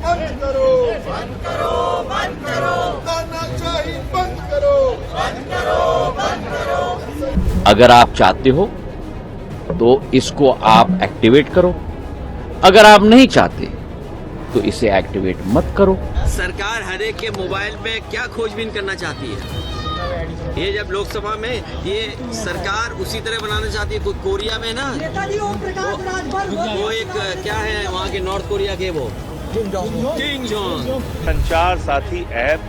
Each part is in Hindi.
बंद करो, बंद करो, बंद करो, तानाशाही बंद करो, बंद करो, बंद करो। अगर आप चाहते हो तो इसको आप एक्टिवेट करो, अगर आप नहीं चाहते तो इसे एक्टिवेट मत करो। सरकार हर एक के मोबाइल में क्या खोजबीन करना चाहती है? ये जब लोकसभा में ये सरकार उसी तरह बनाना चाहती है। कोरिया में ना वो एक क्या है वहाँ के नॉर्थ कोरिया के वो किंग जॉन्ग। संचार साथी ऐप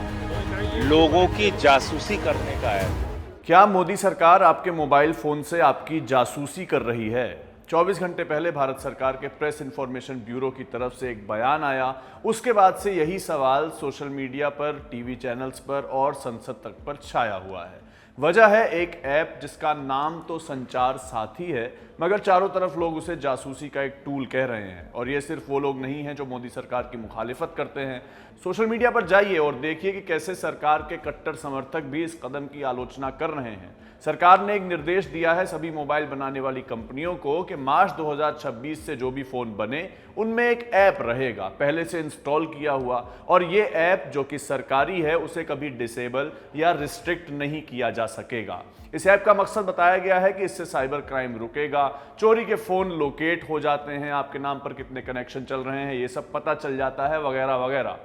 लोगों की जासूसी करने का ऐप। क्या मोदी सरकार आपके मोबाइल फोन से आपकी जासूसी कर रही है? 24 घंटे पहले भारत सरकार के प्रेस इंफॉर्मेशन ब्यूरो की तरफ से एक बयान आया। उसके बाद से यही सवाल सोशल मीडिया पर, टीवी चैनल्स पर और संसद तक पर छाया हुआ है। वजह है एक ऐप जिसका नाम तो संचार साथी है, मगर चारों तरफ लोग उसे जासूसी का एक टूल कह रहे हैं। और ये सिर्फ वो लोग नहीं हैं जो मोदी सरकार की मुखालिफत करते हैं। सोशल मीडिया पर जाइए और देखिए कि कैसे सरकार के कट्टर समर्थक भी इस कदम की आलोचना कर रहे हैं। सरकार ने एक निर्देश दिया है सभी मोबाइल बनाने वाली कंपनियों को कि मार्च 2026 से जो भी फोन बने उनमें एक ऐप रहेगा, पहले से इंस्टॉल किया हुआ, और ये ऐप जो कि सरकारी है उसे कभी डिसेबल या रिस्ट्रिक्ट नहीं किया जा सकेगा। इस ऐप का मकसद बताया गया है कि इससे साइबर क्राइम रुकेगा, चोरी के फोन लोकेट हो जाते हैं, आपके नाम पर कितने कनेक्शन चल रहे हैं ये सब पता चल जाता है, वगैरह वगैरह।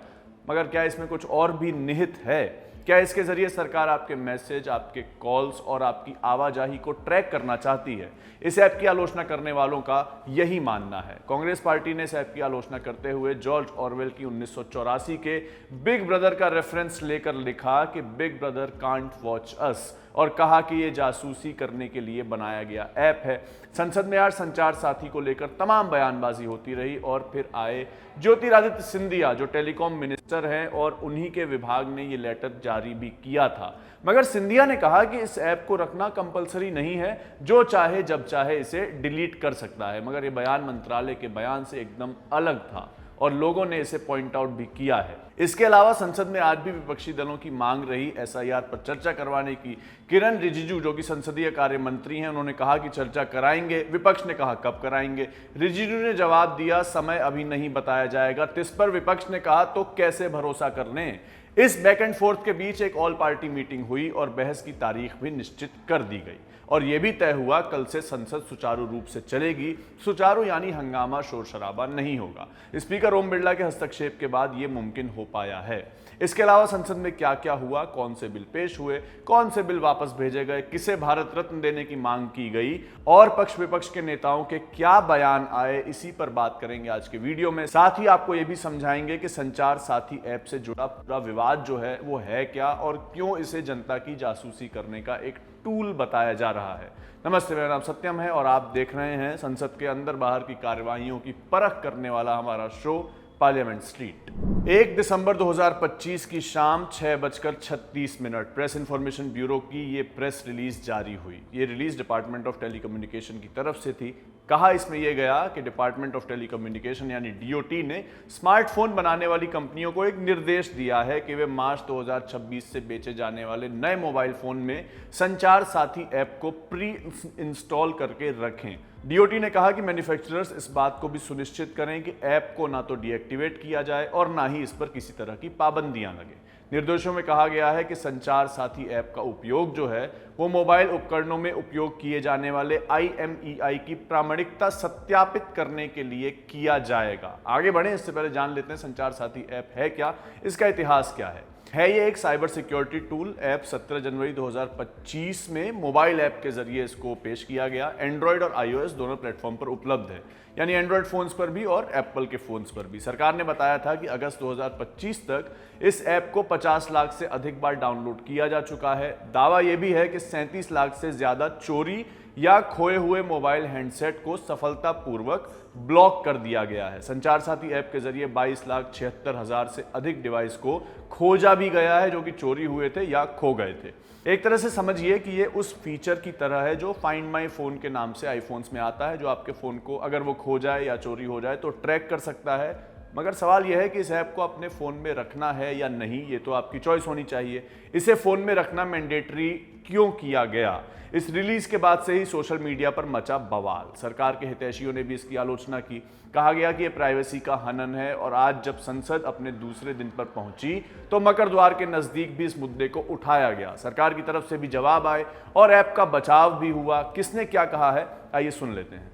मगर क्या इसमें कुछ और भी निहित है? क्या इसके जरिए सरकार आपके मैसेज, आपके कॉल्स और आपकी आवाजाही को ट्रैक करना चाहती है? इस ऐप की आलोचना करने वालों का यही मानना है। कांग्रेस पार्टी ने इस ऐप की आलोचना करते हुए जॉर्ज ऑरवेल की 1984 के बिग ब्रदर का रेफरेंस लेकर लिखा कि big brother can't watch us, और कहा कि यह जासूसी करने के लिए बनाया गया ऐप है। संसद में आज संचार साथी को लेकर तमाम बयानबाजी होती रही और फिर आए ज्योतिरादित्य सिंधिया जो टेलीकॉम मिनिस्टर हैं, और उन्हीं के विभाग ने ये लेटर जारी भी किया था। मगर सिंधिया ने कहा कि इस ऐप को रखना कंपलसरी नहीं है, जो चाहे जब चाहे इसे डिलीट कर सकता है। मगर ये बयान मंत्रालय के बयान से एकदम अलग था और लोगों ने इसे पॉइंट आउट भी किया है। इसके अलावा संसद में आज भी विपक्षी दलों की मांग रही एसआईआर पर चर्चा करवाने की। किरण रिजिजू जो कि संसदीय कार्य मंत्री हैं, उन्होंने कहा कि चर्चा कराएंगे। विपक्ष ने कहा कब कराएंगे? रिजिजू ने जवाब दिया समय अभी नहीं बताया जाएगा। इस पर विपक्ष ने कहा तो कैसे भरोसा करने? इस बैक एंड फोर्थ के बीच एक ऑल पार्टी मीटिंग हुई और बहस की तारीख भी निश्चित कर दी गई और यह भी तय हुआ कल से संसद सुचारू रूप से चलेगी। सुचारू यानी हंगामा, शोर शराबा नहीं होगा। स्पीकर ओम बिरला के हस्तक्षेप के बाद यह मुमकिन हो पाया है। इसके अलावा संसद में क्या क्या हुआ, कौन से बिल पेश हुए, कौन से बिल वापस भेजे गए, किसे भारत रत्न देने की मांग की गई और पक्ष विपक्ष के नेताओं के क्या बयान आए, इसी पर बात करेंगे आज के वीडियो में। साथ ही आपको यह भी समझाएंगे कि संचार साथी ऐप से जुड़ा पूरा विवाद जो है वो है क्या और क्यों इसे जनता की जासूसी करने का एक टूल बताया जा रहा है। नमस्ते, मेरा नाम सत्यम है और आप देख रहे हैं संसद के अंदर बाहर की कार्यवाहियों की परख करने वाला हमारा शो पार्लियामेंट स्ट्रीट। 1 दिसंबर 2025 की शाम 6:36 प्रेस इंफॉर्मेशन ब्यूरो की ये प्रेस रिलीज जारी हुई। ये रिलीज डिपार्टमेंट ऑफ टेलीकम्युनिकेशन की तरफ से थी। कहा इसमें यह गया कि डिपार्टमेंट ऑफ टेलीकम्युनिकेशन यानी डीओटी ने स्मार्टफोन बनाने वाली कंपनियों को एक निर्देश दिया है कि वे मार्च 2026 से बेचे जाने वाले नए मोबाइल फोन में संचार साथी ऐप को प्री इंस्टॉल करके रखें। डीओटी ने कहा कि मैन्युफैक्चरर्स इस बात को भी सुनिश्चित करें कि ऐप को ना तो डीएक्टिवेट किया जाए और ना ही इस पर किसी तरह की पाबंदियां लगे। निर्देशों में कहा गया है कि संचार साथी ऐप का उपयोग जो है वो मोबाइल उपकरणों में उपयोग किए जाने वाले IMEI की प्रामाणिकता सत्यापित करने के लिए किया जाएगा। आगे बढ़े इससे पहले जान लेते हैं संचार साथी ऐप है क्या, इसका इतिहास क्या है। ये एक साइबर सिक्योरिटी टूल ऐप 17 जनवरी 2025 में मोबाइल ऐप के जरिए इसको पेश किया गया। एंड्रॉयड और iOS दोनों प्लेटफॉर्म पर उपलब्ध है, यानी एंड्रॉयड फोन्स पर भी और एप्पल के फोन्स पर भी। सरकार ने बताया था कि अगस्त 2025 तक इस ऐप को 50 लाख से अधिक बार डाउनलोड किया जा चुका है। दावा यह भी है कि 37 लाख से ज्यादा चोरी या खोए हुए मोबाइल हैंडसेट को सफलतापूर्वक ब्लॉक कर दिया गया है। संचार साथी ऐप के जरिए 22,76,000 से अधिक डिवाइस को खोजा भी गया है जो कि चोरी हुए थे या खो गए थे। एक तरह से समझिए कि ये उस फीचर की तरह है जो फाइंड माई फोन के नाम से आईफोन्स में आता है, जो आपके फोन को अगर वो खो जाए या चोरी हो जाए तो ट्रैक कर सकता है, मगर सवाल यह है कि इस ऐप को अपने फ़ोन में रखना है या नहीं, ये तो आपकी चॉइस होनी चाहिए। इसे फ़ोन में रखना मैंडेटरी क्यों किया गया? इस रिलीज के बाद से ही सोशल मीडिया पर मचा बवाल। सरकार के हितैषियों ने भी इसकी आलोचना की। कहा गया कि यह प्राइवेसी का हनन है और आज जब संसद अपने दूसरे दिन पर पहुंची तो मकर द्वार के नजदीक भी इस मुद्दे को उठाया गया। सरकार की तरफ से भी जवाब आए और ऐप का बचाव भी हुआ। किसने क्या कहा है, आइए सुन लेते हैं।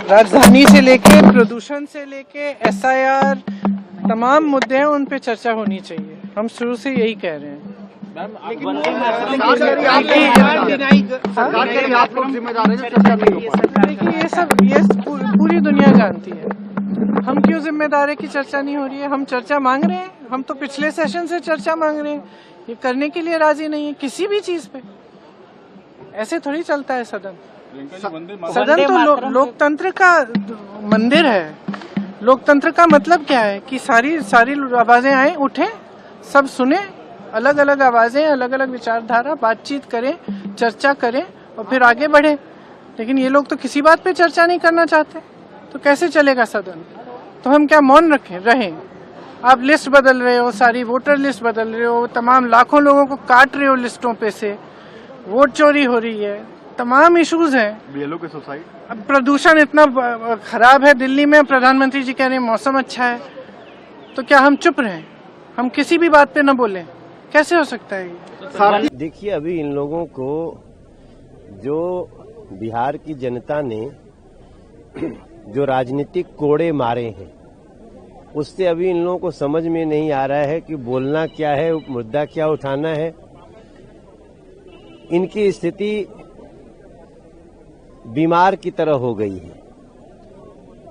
राजधानी से लेके प्रदूषण से लेके SIR तमाम मुद्दे हैं, उन पे चर्चा होनी चाहिए। हम शुरू से यही कह रहे हैं। देखिए ये पूरी दुनिया जानती है। हम क्यों जिम्मेदार है कि चर्चा नहीं हो रही है? हम चर्चा मांग रहे हैं। हम तो पिछले सेशन से चर्चा मांग रहे हैं। ये करने के लिए राजी नहीं है किसी भी चीज पे। ऐसे थोड़ी चलता है सदन। सदन तो लोकतंत्र का मंदिर है। लोकतंत्र का मतलब क्या है कि सारी आवाजें आए, उठे, सब सुने, अलग अलग आवाजें, अलग अलग विचारधारा, बातचीत करें, चर्चा करें और फिर आगे बढ़े। लेकिन ये लोग तो किसी बात पे चर्चा नहीं करना चाहते, तो कैसे चलेगा सदन? तो हम क्या मौन रहें? आप लिस्ट बदल रहे हो, सारी वोटर लिस्ट बदल रहे हो, तमाम लाखों लोगों को काट रहे हो लिस्टों पे से, वोट चोरी हो रही है, तमाम इश्यूज हैं। बीएलओ के सुसाइड, अब प्रदूषण इतना खराब है दिल्ली में, प्रधानमंत्री जी कह रहे हैं मौसम अच्छा है, तो क्या हम चुप रहें? हम किसी भी बात पे न बोलें? कैसे हो सकता है ये? देखिए, अभी इन लोगों को जो बिहार की जनता ने जो राजनीतिक कोड़े मारे हैं, उससे अभी इन लोगों को समझ में नहीं आ रहा है कि बोलना क्या है, मुद्दा क्या उठाना है। इनकी स्थिति बीमार की तरह हो गई है।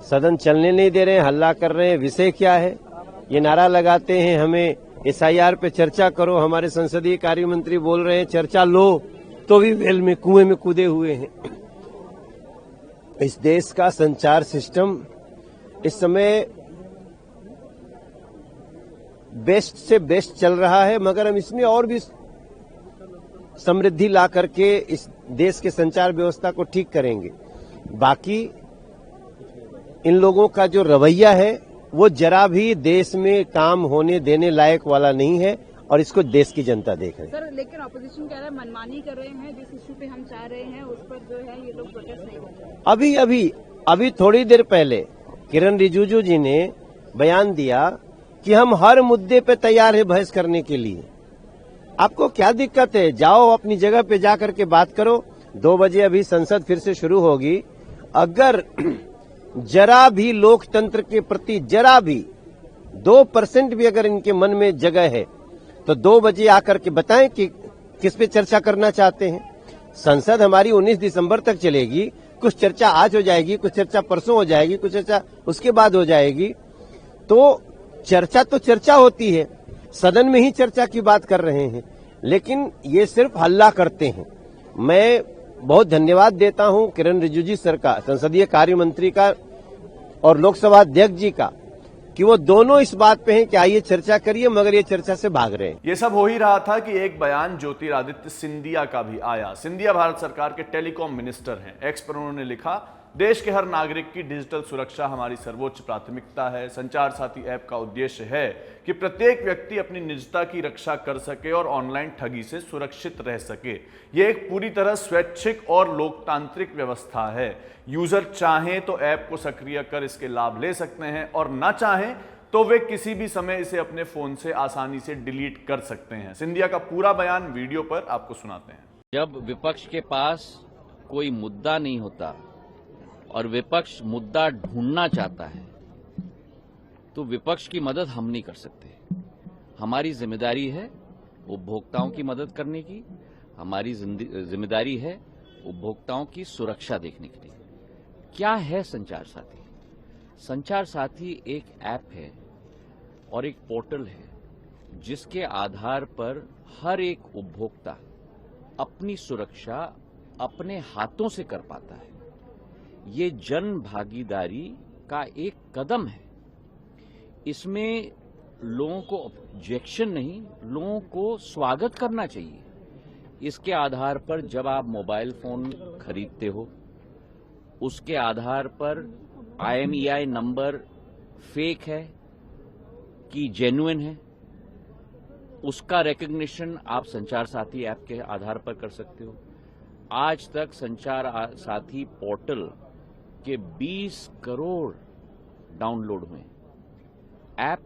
सदन चलने नहीं दे रहे हैं, हल्ला कर रहे हैं। विषय क्या है? ये नारा लगाते हैं हमें SIR पे चर्चा करो। हमारे संसदीय कार्य मंत्री बोल रहे हैं चर्चा लो, तो भी वेल में कुएं में कूदे हुए हैं। इस देश का संचार सिस्टम इस समय बेस्ट से बेस्ट चल रहा है, मगर हम इसमें और भी समृद्धि ला करके इस देश के संचार व्यवस्था को ठीक करेंगे। बाकी इन लोगों का जो रवैया है वो जरा भी देश में काम होने देने लायक वाला नहीं है और इसको देश की जनता देख रही है। सर, लेकिन ऑपोजिशन कह रहा है मनमानी कर रहे हैं, जिस इशू पे हम चाह रहे हैं उस पर जो है ये लोग प्रोटेस्ट नहीं कर रहे। अभी थोड़ी देर पहले किरण रिजिजू जी ने बयान दिया कि हम हर मुद्दे पे तैयार है बहस करने के लिए। आपको क्या दिक्कत है? जाओ अपनी जगह पे जाकर के बात करो। 2 बजे अभी संसद फिर से शुरू होगी। अगर जरा भी लोकतंत्र के प्रति जरा भी 2% भी अगर इनके मन में जगह है तो 2 बजे आकर के बताएं कि किस पे चर्चा करना चाहते हैं। संसद हमारी 19 दिसंबर तक चलेगी। कुछ चर्चा आज हो जाएगी, कुछ चर्चा परसों हो जाएगी, कुछ चर्चा उसके बाद हो जाएगी। तो चर्चा होती है, सदन में ही चर्चा की बात कर रहे हैं, लेकिन ये सिर्फ हल्ला करते हैं। मैं बहुत धन्यवाद देता हूं किरण रिजिजू सरकार, संसदीय कार्य मंत्री का और लोकसभा अध्यक्ष जी का, कि वो दोनों इस बात पे हैं कि आइए चर्चा करिए, मगर ये चर्चा से भाग रहे हैं। ये सब हो ही रहा था कि एक बयान ज्योतिरादित्य सिंधिया का भी आया। सिंधिया भारत सरकार के टेलीकॉम मिनिस्टर हैं। एक्स पर उन्होंने लिखा, देश के हर नागरिक की डिजिटल सुरक्षा हमारी सर्वोच्च प्राथमिकता है। संचार साथी ऐप का उद्देश्य है कि प्रत्येक व्यक्ति अपनी निजता की रक्षा कर सके और ऑनलाइन ठगी से सुरक्षित रह सके। यह एक पूरी तरह स्वैच्छिक और लोकतांत्रिक व्यवस्था है। यूजर चाहें तो ऐप को सक्रिय कर इसके लाभ ले सकते हैं और ना चाहें तो वे किसी भी समय इसे अपने फोन से आसानी से डिलीट कर सकते हैं। सिंधिया का पूरा बयान वीडियो पर आपको सुनाते हैं। जब विपक्ष के पास कोई मुद्दा नहीं होता और विपक्ष मुद्दा ढूंढना चाहता है तो विपक्ष की मदद हम नहीं कर सकते। हमारी जिम्मेदारी है उपभोक्ताओं की मदद करने की, हमारी जिम्मेदारी है उपभोक्ताओं की सुरक्षा देखने के लिए। क्या है संचार साथी? संचार साथी एक ऐप है और एक पोर्टल है जिसके आधार पर हर एक उपभोक्ता अपनी सुरक्षा अपने हाथों से कर पाता है। ये जन भागीदारी का एक कदम है। इसमें लोगों को ऑब्जेक्शन नहीं, लोगों को स्वागत करना चाहिए। इसके आधार पर जब आप मोबाइल फोन खरीदते हो, उसके आधार पर IMEI नंबर फेक है, कि जेन्युइन है, उसका रिकग्निशन आप संचार साथी ऐप के आधार पर कर सकते हो। आज तक संचार साथी पोर्टल के 20 करोड़ डाउनलोड हुए, ऐप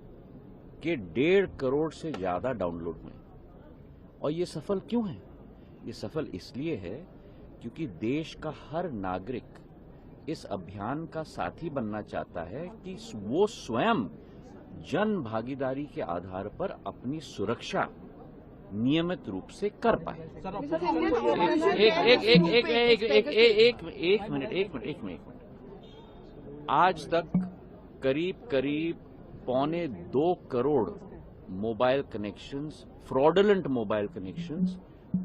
के 1.5 करोड़ से ज्यादा डाउनलोड हुए। और ये सफल क्यों है? ये सफल इसलिए है क्योंकि देश का हर नागरिक इस अभियान का साथी बनना चाहता है कि वो स्वयं जन भागीदारी के आधार पर अपनी सुरक्षा नियमित रूप से कर पाए। एक मिनट। आज तक करीब 1.25 crore mobile connections, fraudulent mobile connections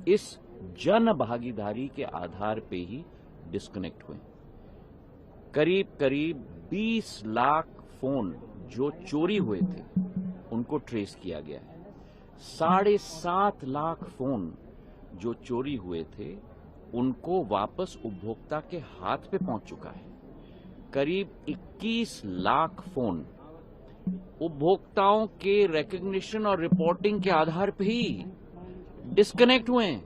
इस जन भागीदारी के आधार पे ही डिस्कनेक्ट हुए। करीब 20 लाख फोन जो चोरी हुए थे उनको ट्रेस किया गया है। 7.5 लाख फोन जो चोरी हुए थे उनको वापस उपभोक्ता के हाथ पे पहुंच चुका है। करीब 21 लाख फोन उपभोक्ताओं के रिकग्निशन और रिपोर्टिंग के आधार पे ही डिस्कनेक्ट हुए हैं।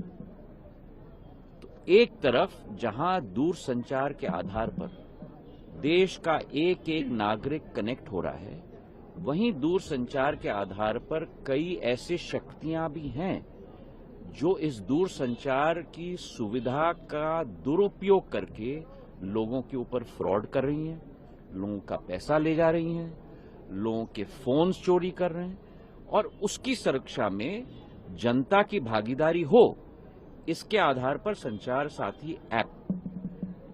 तो एक तरफ जहां दूर संचार के आधार पर देश का एक नागरिक कनेक्ट हो रहा है, वहीं दूर संचार के आधार पर कई ऐसी शक्तियां भी हैं जो इस दूर संचार की सुविधा का दुरुपयोग करके लोगों के ऊपर फ्रॉड कर रही हैं, लोगों का पैसा ले जा रही हैं, लोगों के फोन्स चोरी कर रहे हैं। और उसकी सुरक्षा में जनता की भागीदारी हो, इसके आधार पर संचार साथी ऐप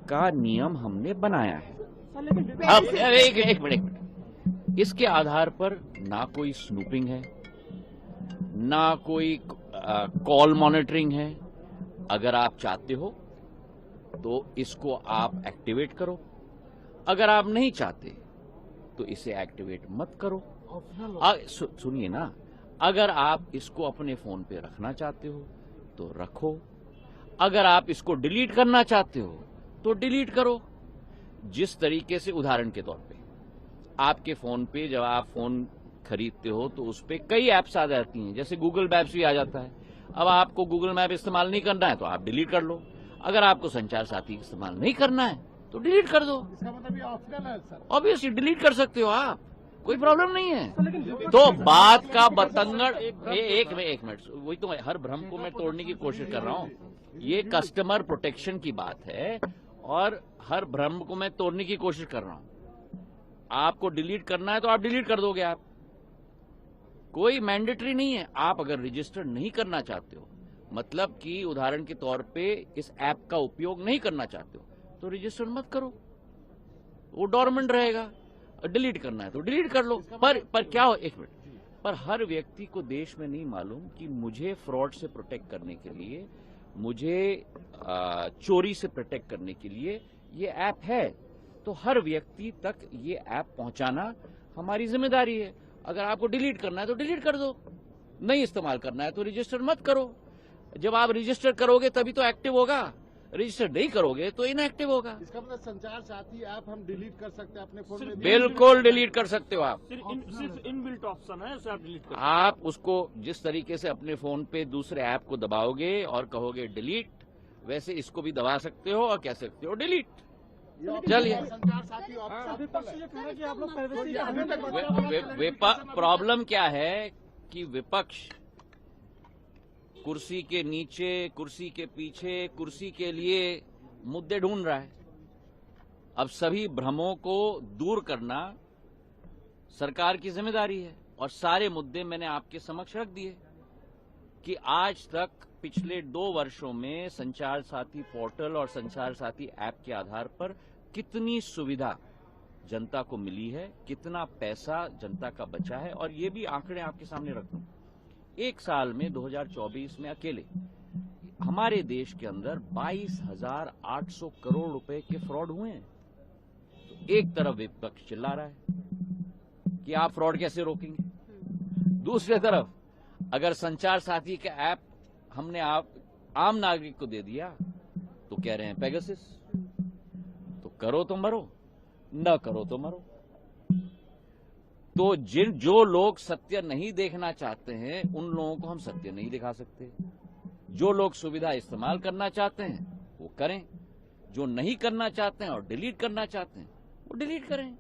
का नियम हमने बनाया है। अब एक मिनट, इसके आधार पर ना कोई स्नूपिंग है, ना कोई कॉल मॉनिटरिंग है। अगर आप चाहते हो तो इसको आप एक्टिवेट करो, अगर आप नहीं चाहते तो इसे एक्टिवेट मत करो। सुनिए ना, अगर आप इसको अपने फोन पे रखना चाहते हो तो रखो, अगर आप इसको डिलीट करना चाहते हो तो डिलीट करो। जिस तरीके से, उदाहरण के तौर पे, आपके फोन पे जब आप फोन खरीदते हो तो उस पे कई ऐप्स आ जाती हैं, जैसे गूगल मैप्स भी आ जाता है। अब आपको गूगल मैप इस्तेमाल नहीं करना है तो आप डिलीट कर लो। अगर आपको संचार साथी इस्तेमाल नहीं करना है तो डिलीट कर दो। इसका मतलब ये ऑप्शनल है सर। ऑब्वियसली डिलीट कर सकते हो आप, कोई प्रॉब्लम नहीं है। तो बात का बतंगड़, एक मिनट, वही तो हर भ्रम को मैं तोड़ने की कोशिश कर रहा हूँ। ये कस्टमर प्रोटेक्शन की बात है और हर भ्रम को मैं तोड़ने की कोशिश कर रहा हूं। आपको डिलीट करना है तो आप डिलीट कर दोगे, आप, कोई मैंडेटरी नहीं है। आप अगर रजिस्टर नहीं करना चाहते हो, मतलब कि उदाहरण के तौर पे इस ऐप का उपयोग नहीं करना चाहते हो, तो रजिस्टर मत करो, वो डोरमेंट रहेगा। डिलीट करना है तो डिलीट कर लो। पर क्या हो, एक मिनट, पर हर व्यक्ति को देश में नहीं मालूम कि मुझे फ्रॉड से प्रोटेक्ट करने के लिए, मुझे चोरी से प्रोटेक्ट करने के लिए ये ऐप है। तो हर व्यक्ति तक ये ऐप पहुंचाना हमारी जिम्मेदारी है। अगर आपको डिलीट करना है तो डिलीट कर दो, नहीं इस्तेमाल करना है तो रजिस्टर मत करो। जब आप रजिस्टर करोगे तभी तो एक्टिव होगा, रजिस्टर नहीं करोगे तो इनएक्टिव होगा। इसका मतलब संचार साथी ऐप हम डिलीट कर सकते हैं अपने फोन में? बिल्कुल डिलीट कर सकते हो आप। सिर्फ इनबिल्ट ऑप्शन है, उसे आप डिलीट कर। आप उसको जिस तरीके से अपने फोन पे दूसरे ऐप को दबाओगे और कहोगे डिलीट, वैसे इसको भी दबा सकते हो और कह सकते हो डिलीट। चलिए, संचार साथी प्रॉब्लम क्या है कि विपक्ष कुर्सी के नीचे, कुर्सी के पीछे, कुर्सी के लिए मुद्दे ढूंढ रहा है। अब सभी भ्रमों को दूर करना सरकार की जिम्मेदारी है और सारे मुद्दे मैंने आपके समक्ष रख दिए कि आज तक पिछले 2 वर्षों में संचार साथी पोर्टल और संचार साथी ऐप के आधार पर कितनी सुविधा जनता को मिली है, कितना पैसा जनता का बचा है। और ये भी आंकड़े आपके सामने रख दूं, एक साल में 2024 में अकेले हमारे देश के अंदर 22,800 करोड़ रुपए के फ्रॉड हुए हैं। तो एक तरफ विपक्ष चिल्ला रहा है कि आप फ्रॉड कैसे रोकेंगे, दूसरी तरफ अगर संचार साथी का ऐप हमने आम नागरिक को दे दिया तो कह रहे हैं पेगासस। तो करो तो मरो, न करो तो मरो। तो जो लोग सत्य नहीं देखना चाहते हैं उन लोगों को हम सत्य नहीं दिखा सकते। जो लोग सुविधा इस्तेमाल करना चाहते हैं वो करें, जो नहीं करना चाहते हैं और डिलीट करना चाहते हैं वो डिलीट करें।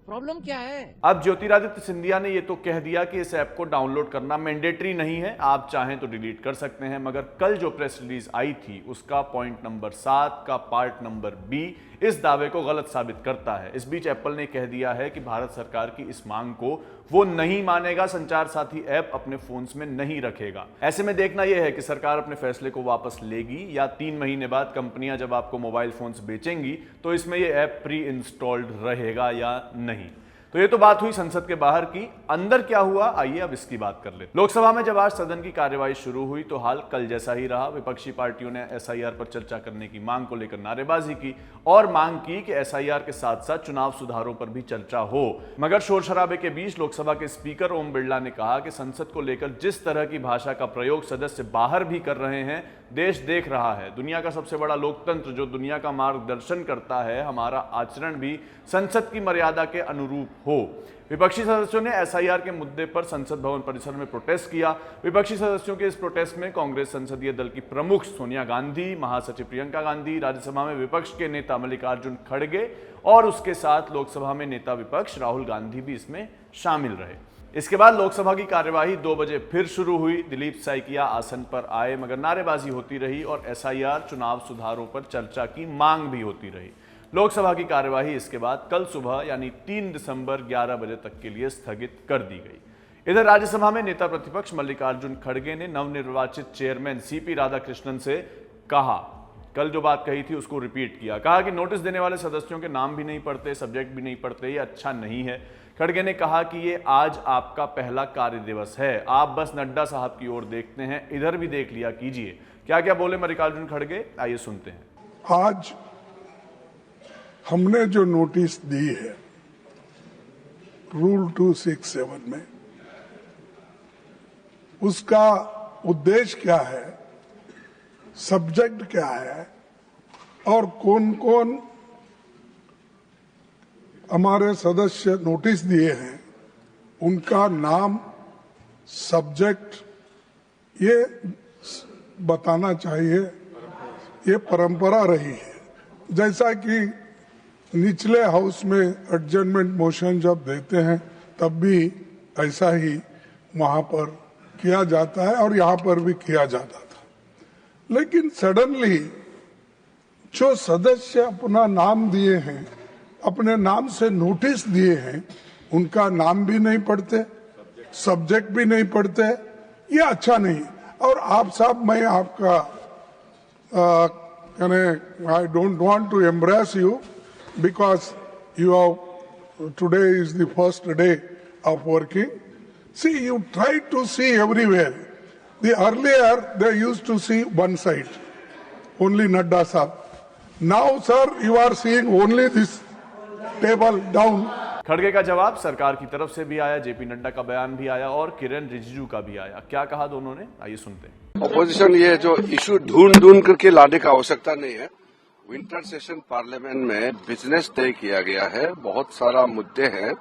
प्रॉब्लम क्या है? अब ज्योतिरादित्य सिंधिया ने ये तो कह दिया कि इस ऐप को डाउनलोड करना मैंडेटरी नहीं है, आप चाहें तो डिलीट कर सकते हैं, मगर कल जो प्रेस रिलीज आई थी उसका पॉइंट नंबर 7 का पार्ट नंबर बी इस दावे को गलत साबित करता है। इस बीच एप्पल ने कह दिया है कि भारत सरकार की इस मांग को वो नहीं मानेगा, संचार साथी ऐप अपने फोन्स में नहीं रखेगा। ऐसे में देखना यह है कि सरकार अपने फैसले को वापस लेगी या 3 महीने बाद कंपनियां जब आपको मोबाइल फोन्स बेचेंगी तो इसमें यह ऐप प्री इंस्टॉल्ड रहेगा या नहीं। तो ये तो बात हुई संसद के बाहर की। अंदर क्या हुआ, आइए अब इसकी बात कर लेते। लोकसभा में जब आज सदन की कार्यवाही शुरू हुई तो हाल कल जैसा ही रहा। विपक्षी पार्टियों ने एसआईआर पर चर्चा करने की मांग को लेकर नारेबाजी की और मांग की कि एसआईआर के साथ साथ चुनाव सुधारों पर भी चर्चा हो। मगर शोर शराबे के बीच लोकसभा के स्पीकर ओम बिरला ने कहा कि संसद को लेकर जिस तरह की भाषा का प्रयोग सदस्य बाहर भी कर रहे हैं देश देख रहा है। दुनिया का सबसे बड़ा लोकतंत्र जो दुनिया का मार्गदर्शन करता है, हमारा आचरण भी संसद की मर्यादा के अनुरूप हो। विपक्षी सदस्यों ने एसआईआर के मुद्दे पर संसद भवन परिसर में प्रोटेस्ट किया। विपक्षी सदस्यों के इस प्रोटेस्ट में कांग्रेस संसदीय दल की प्रमुख सोनिया गांधी, महासचिव प्रियंका गांधी, राज्यसभा में विपक्ष के नेता मल्लिकार्जुन खड़गे और उसके साथ लोकसभा में नेता विपक्ष राहुल गांधी भी इसमें शामिल रहे। इसके बाद लोकसभा की कार्यवाही 2 बजे फिर शुरू हुई। दिलीप सैकिया आसन पर आए मगर नारेबाजी होती रही और एसआईआर चुनाव सुधारों पर चर्चा की मांग भी होती रही। लोकसभा की कार्यवाही इसके बाद कल सुबह यानी 3 दिसंबर 11 बजे तक के लिए स्थगित कर दी गई। इधर राज्यसभा में नेता प्रतिपक्ष मल्लिकार्जुन खड़गे ने नवनिर्वाचित चेयरमैन सीपी राधाकृष्णन से कहा, कल जो बात कही थी उसको रिपीट किया। कहा कि नोटिस देने वाले सदस्यों के नाम भी नहीं पढ़ते, सब्जेक्ट भी नहीं पढ़ते, ये अच्छा नहीं है। खड़गे ने कहा कि ये आज आपका पहला कार्य दिवस है, आप बस नड्डा साहब की ओर देखते हैं, इधर भी देख लिया कीजिए। क्या क्या बोले मल्लिकार्जुन खड़गे, आइए सुनते हैं। आज हमने जो नोटिस दी है रूल 267 में, उसका उद्देश्य क्या है, सब्जेक्ट क्या है और कौन कौन हमारे सदस्य नोटिस दिए हैं उनका नाम, सब्जेक्ट ये बताना चाहिए। ये परंपरा रही है। जैसा कि निचले हाउस में एडजर्नमेंट मोशन जब देते हैं तब भी ऐसा ही वहां पर किया जाता है और यहाँ पर भी किया जाता था। लेकिन सडनली जो सदस्य अपना नाम दिए हैं, अपने नाम से नोटिस दिए हैं, उनका नाम भी नहीं पढ़ते, सब्जेक्ट भी नहीं पढ़ते, ये अच्छा नहीं। और आप साहब, मैं आपका I don't want to embrace you because you have today is the first day of working. See, you try to see everywhere. The earlier they used to see one side, only Nadda sahab. Now, sir, you are seeing only this table down. खड़गे का जवाब सरकार की तरफ से भी आया, जेपी नड्डा का बयान भी आया और किरण रिजिजू का भी आया। क्या कहा दोनों ने, आइए सुनते हैं। ऑपोजिशन ये जो इशू ढूंढ करके लाने का आवश्यकता नहीं है। विंटर सेशन पार्लियामेंट में बिजनेस तय किया गया है, बहुत सारा मुद्दे हैं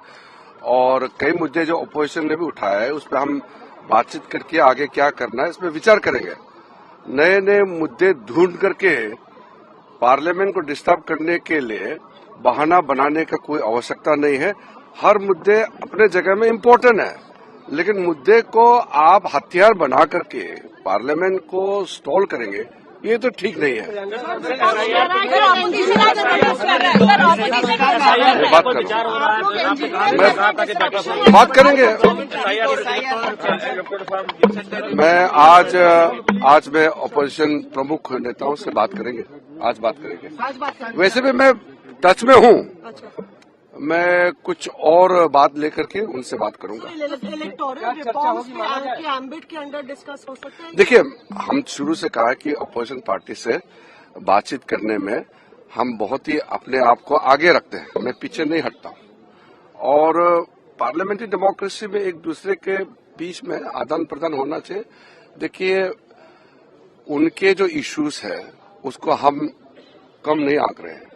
और कई मुद्दे जो अपोजिशन ने भी उठाया है उस पर हम बातचीत करके आगे क्या करना है इसमें विचार करेंगे। नए नए मुद्दे ढूंढ करके पार्लियामेंट को डिस्टर्ब करने के लिए बहाना बनाने का कोई आवश्यकता नहीं है। हर मुद्दे अपने जगह में इम्पोर्टेंट है, लेकिन मुद्दे को आप हथियार बना करके पार्लियामेंट को स्टॉल करेंगे, ये तो ठीक नहीं है। बात करेंगे। मैं आज मैं ऑपोजिशन प्रमुख नेताओं से बात करेंगे, आज बात करेंगे। वैसे भी मैं टच में हूँ, मैं कुछ और बात लेकर के उनसे बात करूंगा। देखिए, हम शुरू से कहा कि अपोजिशन पार्टी से बातचीत करने में हम बहुत ही अपने आप को आगे रखते हैं, मैं पीछे नहीं हटता हूं। और पार्लियामेंट्री डेमोक्रेसी में एक दूसरे के बीच में आदान प्रदान होना चाहिए। देखिए, उनके जो इश्यूज है उसको हम कम नहीं आंक रहे हैं,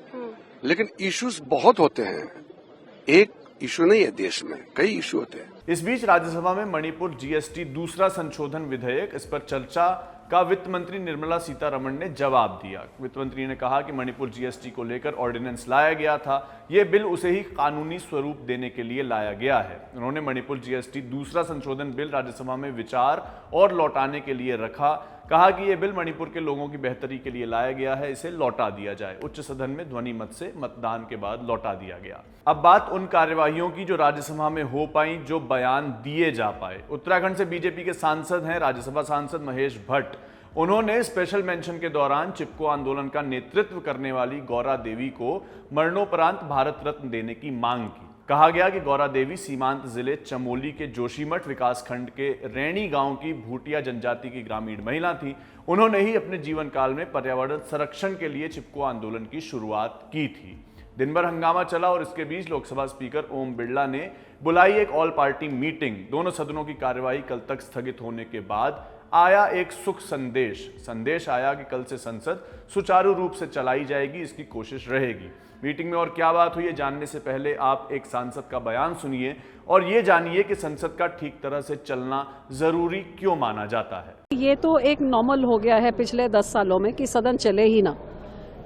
लेकिन इश्यूज बहुत होते हैं। एक इशू नहीं है, देश में कई इशू होते हैं। इस बीच राज्यसभा में मणिपुर जीएसटी दूसरा संशोधन विधेयक, इस पर चर्चा का वित्त मंत्री निर्मला सीतारमण ने जवाब दिया। वित्त मंत्री ने कहा कि मणिपुर जीएसटी को लेकर ऑर्डिनेंस लाया गया था, यह बिल उसे ही कानूनी स्वरूप देने के लिए लाया गया है। उन्होंने मणिपुर जीएसटी दूसरा संशोधन बिल राज्यसभा में विचार और लौटाने के लिए रखा। कहा कि यह बिल मणिपुर के लोगों की बेहतरी के लिए लाया गया है, इसे लौटा दिया जाए। उच्च सदन में ध्वनि मत से मतदान के बाद लौटा दिया गया। अब बात उन कार्यवाहियों की जो राज्यसभा में हो पाई, जो बयान दिए जा पाए। उत्तराखंड से बीजेपी के सांसद हैं राज्यसभा सांसद महेश भट्ट। उन्होंने स्पेशल मेंशन के दौरान चिपको आंदोलन का नेतृत्व करने वाली गौरा देवी को मरणोपरांत भारत रत्न देने की मांग की। कहा गया कि गौरा देवी सीमांत जिले चमोली के जोशीमठ विकासखंड के रैणी गांव की भूटिया जनजाति की ग्रामीण महिला थी। उन्होंने ही अपने जीवन काल में पर्यावरण संरक्षण के लिए चिपको आंदोलन की शुरुआत की थी। दिन भर हंगामा चला और इसके बीच लोकसभा स्पीकर ओम बिरला ने बुलाई एक ऑल पार्टी मीटिंग। दोनों सदनों की कार्यवाही कल तक स्थगित होने के बाद आया एक सुख संदेश आया कि कल से संसद सुचारू रूप से चलाई जाएगी, इसकी कोशिश रहेगी। मीटिंग में और क्या बात हुई, ये जानने से पहले आप एक सांसद का बयान सुनिए और ये जानिए कि संसद का ठीक तरह से चलना जरूरी क्यों माना जाता है। ये तो एक नॉर्मल हो गया है पिछले 10 सालों में कि सदन चले ही ना।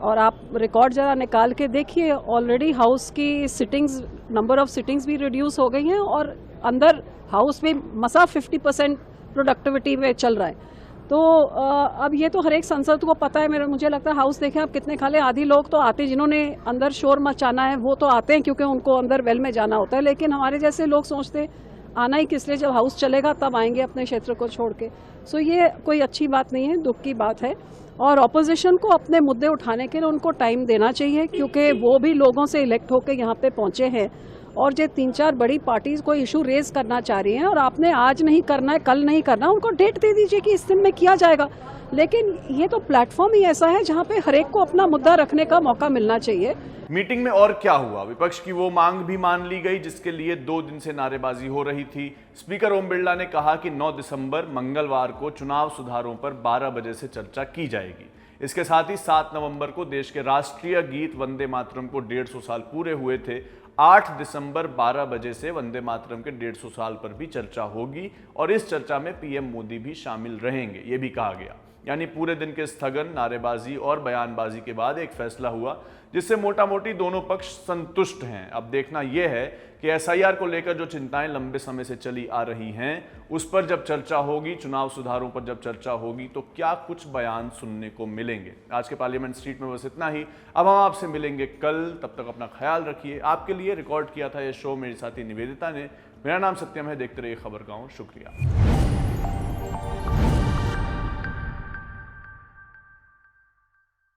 और आप रिकॉर्ड जरा निकाल के देखिए, ऑलरेडी हाउस की सिटिंग्स, नंबर ऑफ सिटिंग्स भी रिड्यूस हो गई हैं और अंदर हाउस में मसा 50% प्रोडक्टिविटी में चल रहा है। तो अब ये तो हर एक सांसद को पता है। मुझे लगता है हाउस देखें आप कितने खाले, आधी लोग तो आते जिन्होंने अंदर शोर मचाना है वो तो आते हैं क्योंकि उनको अंदर वेल में जाना होता है, लेकिन हमारे जैसे लोग सोचते हैं आना ही किस लिए, जब हाउस चलेगा तब आएंगे अपने क्षेत्र को छोड़ के। सो ये कोई अच्छी बात नहीं है, दुख की बात है। और ऑपोजिशन को अपने मुद्दे उठाने के लिए उनको टाइम देना चाहिए क्योंकि वो भी लोगों से इलेक्ट होकर यहाँ पे पहुंचे हैं। और जो 3-4 बड़ी पार्टीज कोई इशू रेज करना चाह रही हैं और आपने आज नहीं करना है, कल नहीं करना, उनको डेट दे दीजिए कि इस दिन में किया जाएगा। लेकिन ये तो प्लेटफॉर्म ही ऐसा है जहाँ पे हर एक को अपना मुद्दा रखने का मौका मिलना चाहिए। मीटिंग में और क्या हुआ, विपक्ष की वो मांग भी मान ली गई जिसके लिए 2 दिन से नारेबाजी हो रही थी। स्पीकर ओम बिरला ने कहा कि 9 दिसंबर मंगलवार को चुनाव सुधारों पर 12 बजे से चर्चा की जाएगी। इसके साथ ही 7 नवंबर को देश के राष्ट्रीय गीत वंदे मातरम को 150 साल पूरे हुए थे। 8 दिसंबर 12 बजे से वंदे मातरम के 150 साल पर भी चर्चा होगी और इस चर्चा में पीएम मोदी भी शामिल रहेंगे, ये भी कहा गया। यानी पूरे दिन के स्थगन, नारेबाजी और बयानबाजी के बाद एक फैसला हुआ जिससे मोटा मोटी दोनों पक्ष संतुष्ट हैं। अब देखना यह है कि एसआईआर को लेकर जो चिंताएं लंबे समय से चली आ रही हैं उस पर जब चर्चा होगी, चुनाव सुधारों पर जब चर्चा होगी तो क्या कुछ बयान सुनने को मिलेंगे। आज के पार्लियामेंट स्ट्रीट में बस इतना ही। अब हम आपसे मिलेंगे कल, तब तक अपना ख्याल रखिए। आपके लिए रिकॉर्ड किया था यह शो मेरी साथी निवेदिता ने। मेरा नाम सत्यम है, देखते रहिए खबर गाँव। शुक्रिया।